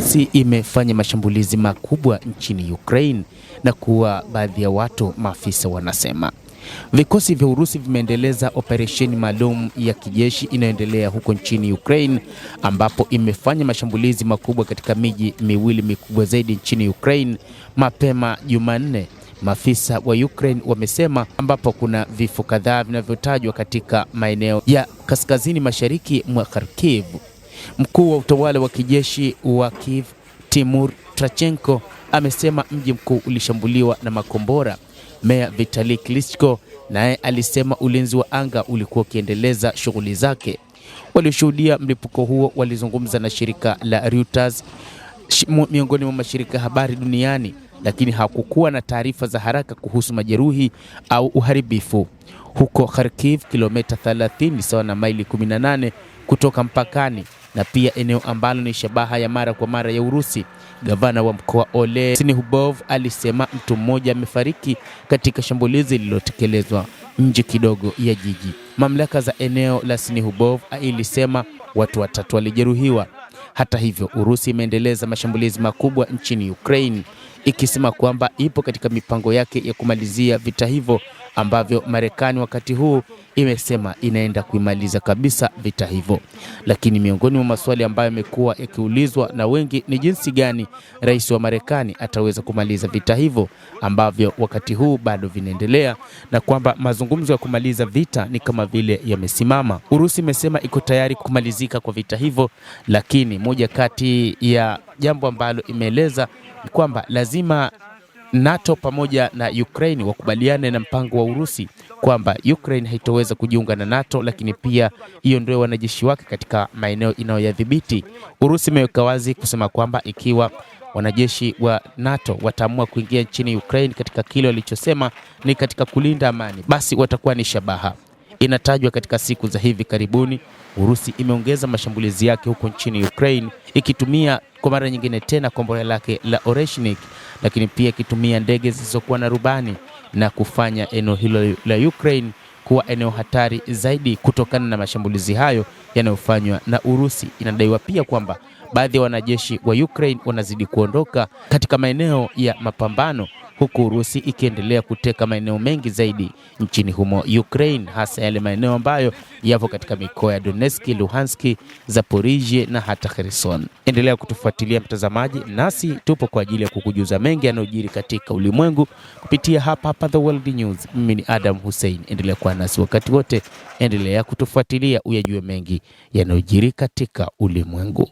Urusi imefanya mashambulizi makubwa nchini Ukraine na kuua baadhi ya watu, maafisa wanasema. Vikosi vya Urusi vimeendeleza operesheni maalum ya kijeshi inayoendelea huko nchini Ukraine, ambapo imefanya mashambulizi makubwa katika miji miwili mikubwa zaidi nchini Ukraine mapema Jumanne, maafisa wa Ukraine wamesema, ambapo kuna vifo kadhaa vinavyotajwa katika maeneo ya kaskazini mashariki mwa Kharkiv. Mkuu wa utawala wa kijeshi wa Kiev, Timur Trachenko, amesema mji mkuu ulishambuliwa na makombora. Meya Vitali Klitschko naye alisema ulinzi wa anga ulikuwa ukiendeleza shughuli zake. Walioshuhudia mlipuko huo walizungumza na shirika la Reuters, miongoni mwa mashirika ya habari duniani, lakini hakukuwa na taarifa za haraka kuhusu majeruhi au uharibifu. Huko Kharkiv, kilomita 30 sawa na maili 18 kutoka mpakani, na pia eneo ambalo ni shabaha ya mara kwa mara ya Urusi. Gavana wa mkoa Ole Sinihubov alisema mtu mmoja amefariki katika shambulizi lililotekelezwa nje kidogo ya jiji. Mamlaka za eneo la Sinihubov ilisema watu 3 walijeruhiwa. Hata hivyo, Urusi imeendeleza mashambulizi makubwa nchini Ukraine, ikisema kwamba ipo katika mipango yake ya kumalizia vita hivyo, ambavyo Marekani wakati huu imesema inaenda kuimaliza kabisa vita hivyo. Lakini miongoni mwa maswali ambayo yamekuwa yakiulizwa na wengi ni jinsi gani rais wa Marekani ataweza kumaliza vita hivyo ambavyo wakati huu bado vinaendelea, na kwamba mazungumzo ya kumaliza vita ni kama vile yamesimama. Urusi imesema iko tayari kumalizika kwa vita hivyo, lakini moja kati ya jambo ambalo imeeleza ni kwamba lazima NATO pamoja na Ukraine wakubaliane na mpango wa Urusi kwamba Ukraine haitoweza kujiunga na NATO, lakini pia iondoe wanajeshi wake katika maeneo inayoyadhibiti. Urusi imeweka wazi kusema kwamba ikiwa wanajeshi wa NATO wataamua kuingia nchini Ukraine katika kile walichosema ni katika kulinda amani, basi watakuwa ni shabaha. Inatajwa katika siku za hivi karibuni Urusi imeongeza mashambulizi yake huko nchini Ukraine, ikitumia kwa mara nyingine tena kombora lake la Oreshnik, lakini pia ikitumia ndege zisizokuwa na rubani na kufanya eneo hilo la Ukraine kuwa eneo hatari zaidi kutokana na mashambulizi hayo yanayofanywa na Urusi. Inadaiwa pia kwamba baadhi ya wanajeshi wa Ukraine wanazidi kuondoka katika maeneo ya mapambano, huku Urusi ikiendelea kuteka maeneo mengi zaidi nchini humo Ukraine, hasa yale maeneo ambayo yapo katika mikoa ya Donetsk, Luhansk, Zaporizhia na hata Kherson. Endelea kutufuatilia mtazamaji, nasi tupo kwa ajili ya kukujuza mengi yanayojiri katika ulimwengu kupitia hapa The World News. Mimi ni Adam Hussein, endelea kuwa nasi wakati wote, endelea kutufuatilia uyajue mengi yanayojiri katika ulimwengu.